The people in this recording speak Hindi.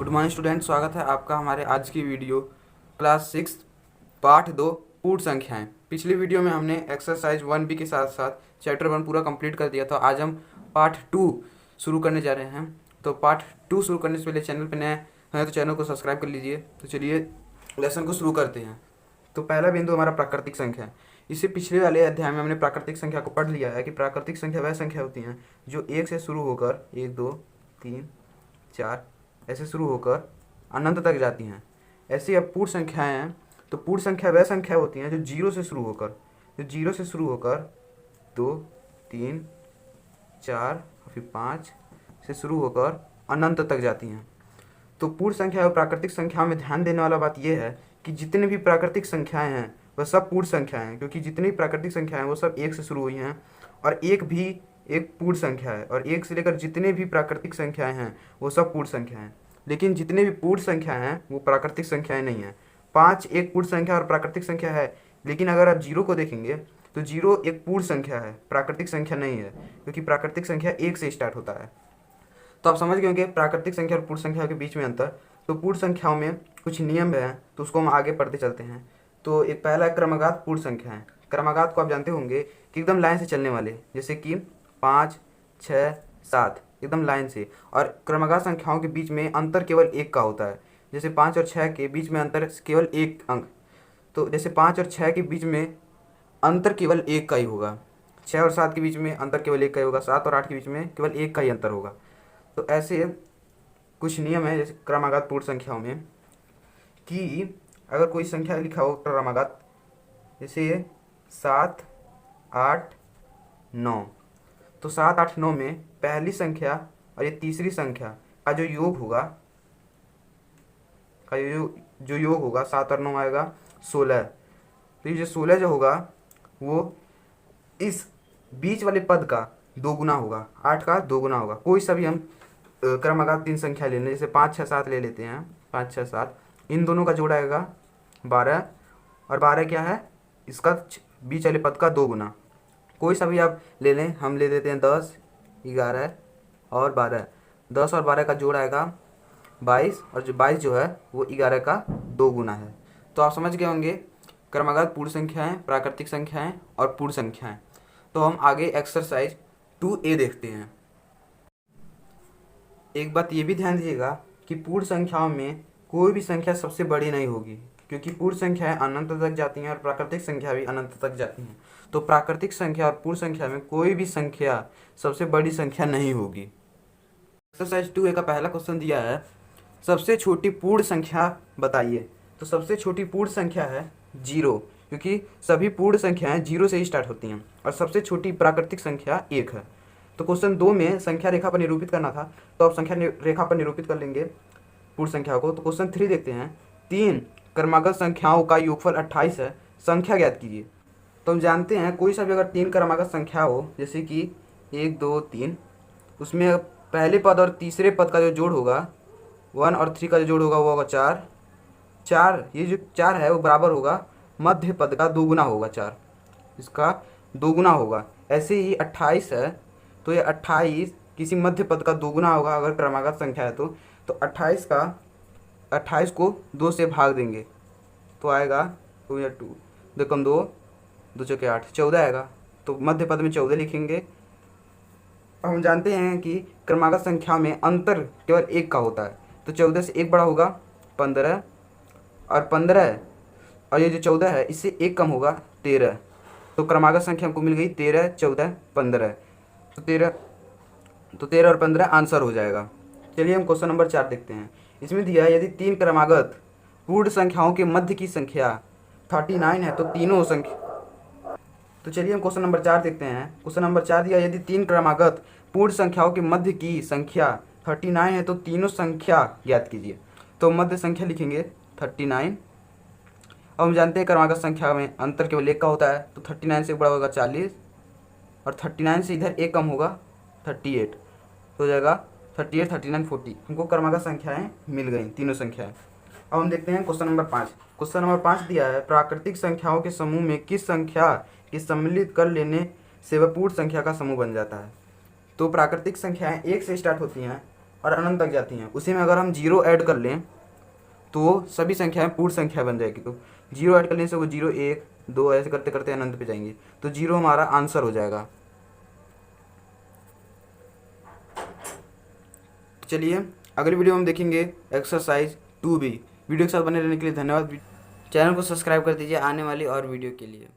गुड मॉर्निंग स्टूडेंट, स्वागत है आपका हमारे आज की वीडियो क्लास 6 पार्ट 2 पूर्ण संख्याएं। पिछली वीडियो में हमने एक्सरसाइज 1B के साथ साथ चैप्टर 1 पूरा कंप्लीट कर दिया था। आज हम पार्ट 2 शुरू करने जा रहे हैं। तो पार्ट 2 शुरू करने से पहले चैनल पर नए हैं तो चैनल को सब्सक्राइब कर लीजिए। तो चलिए लेसन को शुरू करते हैं। तो पहला बिंदु हमारा प्राकृतिक संख्या। इससे पिछले वाले अध्याय में हमने प्राकृतिक संख्या को पढ़ लिया है कि प्राकृतिक संख्या वह संख्या होती हैं जो 1 से शुरू होकर 1 2 3 4 ऐसे शुरू होकर अनंत तक जाती हैं। ऐसी अब पूर्ण संख्याएं हैं। तो पूर्ण संख्या वह संख्या होती हैं जो जीरो से शुरू होकर 2 3 4 फिर 5 से शुरू होकर अनंत तक जाती हैं। तो पूर्ण संख्या और प्राकृतिक संख्याओं में ध्यान देने वाला बात यह है कि जितने भी प्राकृतिक संख्याएं हैं वह सब पूर्ण संख्याएं हैं, क्योंकि जितनी भी प्राकृतिक संख्याएं वो सब 1 से शुरू हुई हैं और एक भी एक पूर्ण संख्या है, और 1 से लेकर जितने भी प्राकृतिक संख्याएं हैं वो सब पूर्ण संख्या हैं। लेकिन जितने भी पूर्ण संख्या हैं वो प्राकृतिक संख्याएं नहीं हैं। 5 एक पूर्ण संख्या और प्राकृतिक संख्या है, लेकिन अगर आप 0 को देखेंगे तो 0 एक पूर्ण संख्या है, प्राकृतिक संख्या नहीं है, क्योंकि प्राकृतिक संख्या 1 से स्टार्ट होता है। तो आप समझ गए होंगे प्राकृतिक संख्या और पूर्ण संख्या के बीच में अंतर। तो पूर्ण संख्याओं में कुछ नियम है, तो उसको हम आगे पढ़ते चलते हैं। तो एक पहला क्रमागत पूर्ण संख्या है। क्रमागत को आप जानते होंगे कि एकदम लाइन से चलने वाले, जैसे कि 5 6 7 एकदम लाइन से। और क्रमागत संख्याओं के बीच में अंतर केवल 1 का होता है, जैसे 5 और 6 के बीच में अंतर केवल 1 अंक। तो जैसे 5 और 6 के बीच में अंतर केवल 1 का ही होगा, 6 और 7 के बीच में अंतर केवल 1 का ही होगा, 7 और 8 के बीच में केवल 1 का ही अंतर होगा। तो ऐसे कुछ नियम है जैसे क्रमागत पूर्ण संख्याओं में, कि अगर कोई संख्या लिखा हो क्रमागत, जैसे 7 8 9, तो 7 8 9 में पहली संख्या और ये तीसरी संख्या का जो योग होगा, जो योग होगा 7 और 9 आएगा 16। तो ये जो 16 जो होगा वो इस बीच वाले पद का 2 गुना होगा, 8 का 2 गुना होगा। कोई सा भी हम क्रमागत 3 संख्या ले लें, जैसे 5 6 7 ले लेते हैं। 5 6 7 इन दोनों का जोड़ आएगा 12, और 12 क्या है, इसका बीच वाले पद का 2 गुना। कोई सा भी आप ले लें, हम ले लेते हैं 10 11 और 12। 10 और 12 का जोड़ आएगा 22, और जो 22 जो है वो 11 का 2 गुना है। तो आप समझ गए होंगे क्रमागत पूर्ण संख्याएं, प्राकृतिक संख्याएं और पूर्ण संख्याएं। तो हम आगे एक्सरसाइज 2A देखते हैं। एक बात ये भी ध्यान दीजिएगा कि पूर्ण संख्याओं में कोई भी संख्या सबसे बड़ी नहीं होगी, क्योंकि पूर्ण संख्याएं अनंत तक जाती हैं और प्राकृतिक संख्या भी अनंत तक जाती हैं। तो प्राकृतिक संख्या और पूर्ण संख्या में कोई भी संख्या सबसे बड़ी संख्या नहीं होगी। एक्सरसाइज 2A का पहला क्वेश्चन दिया है, सबसे छोटी पूर्ण संख्या बताइए। तो सबसे छोटी पूर्ण संख्या है 0, क्योंकि सभी पूर्ण संख्याएं 0 से ही स्टार्ट होती हैं, और सबसे छोटी प्राकृतिक संख्या 1 है। तो क्वेश्चन 2 में संख्या रेखा पर निरूपित करना था, तो आप संख्या रेखा पर निरूपित कर लेंगे पूर्ण संख्या को। तो क्वेश्चन 3 देखते हैं, 3 क्रमागत संख्याओं का योगफल 28 है, संख्या ज्ञात कीजिए। तो हम जानते हैं कोई सा भी अगर 3 क्रमागत संख्या हो, जैसे कि 1 2 3, उसमें पहले पद और तीसरे पद का जो जोड़ होगा 1 और 3 का जो जोड़ होगा वो होगा 4 4। ये जो 4 है वो बराबर होगा मध्य पद का 2 गुना होगा, 4 इसका 2 गुना होगा। ऐसे ही 28 है, तो ये 28 किसी मध्य पद का 2 गुना होगा अगर क्रमागत संख्या है तो 28 को 2 से भाग देंगे तो आएगा 2 या 2 2 कम 2 2 चौके 8 14 आएगा। तो मध्य पद में 14 लिखेंगे। अब हम जानते हैं कि क्रमागत संख्या में अंतर केवल 1 का होता है, तो 14 से 1 बड़ा होगा 15, और 15 और ये जो 14 है इससे 1 कम होगा 13। तो क्रमागत संख्या हमको मिल गई 13 14 15। तो 13 और 15 आंसर हो जाएगा। चलिए हम क्वेश्चन नंबर 4 देखते हैं। इसमें दिया है यदि 3 क्रमागत पूर्ण संख्याओं के मध्य की संख्या 39 है तो तीनों संख्या। तो चलिए हम क्वेश्चन नंबर 4 देखते हैं। क्वेश्चन नंबर 4 दिया यदि 3 क्रमागत पूर्ण संख्याओं के मध्य की संख्या 39 है तो तीनों संख्या ज्ञात कीजिए। तो मध्य संख्या लिखेंगे 39। अब हम जानते हैं क्रमागत संख्या में अंतर केवल 1 का होता है, तो 39 से बड़ा होगा 40, और 39 से इधर 1 कम होगा 38, तो हो जाएगा 38 39 40। हमको क्रमागत संख्याएं मिल गई, तीनों संख्याएं। अब हम देखते हैं क्वेश्चन नंबर 5। क्वेश्चन नंबर 5 दिया है प्राकृतिक संख्याओं के समूह में किस संख्या के सम्मिलित कर लेने से वह पूर्ण संख्या का समूह बन जाता है। तो प्राकृतिक संख्याएं 1 से स्टार्ट होती हैं, और अनंत तक जाती हैं, उसी में अगर हम जीरो ऐड कर लें तो सभी संख्याएं पूर्ण संख्या बन जाएगी। तो जीरो ऐड करने से वो 0 1 2 ऐसे करते करते अनंत पे जाएंगे, तो जीरो हमारा आंसर हो जाएगा। चलिए अगली वीडियो में हम देखेंगे एक्सरसाइज 2B। वीडियो के साथ बने रहने के लिए धन्यवाद। चैनल को सब्सक्राइब कर दीजिए आने वाली और वीडियो के लिए।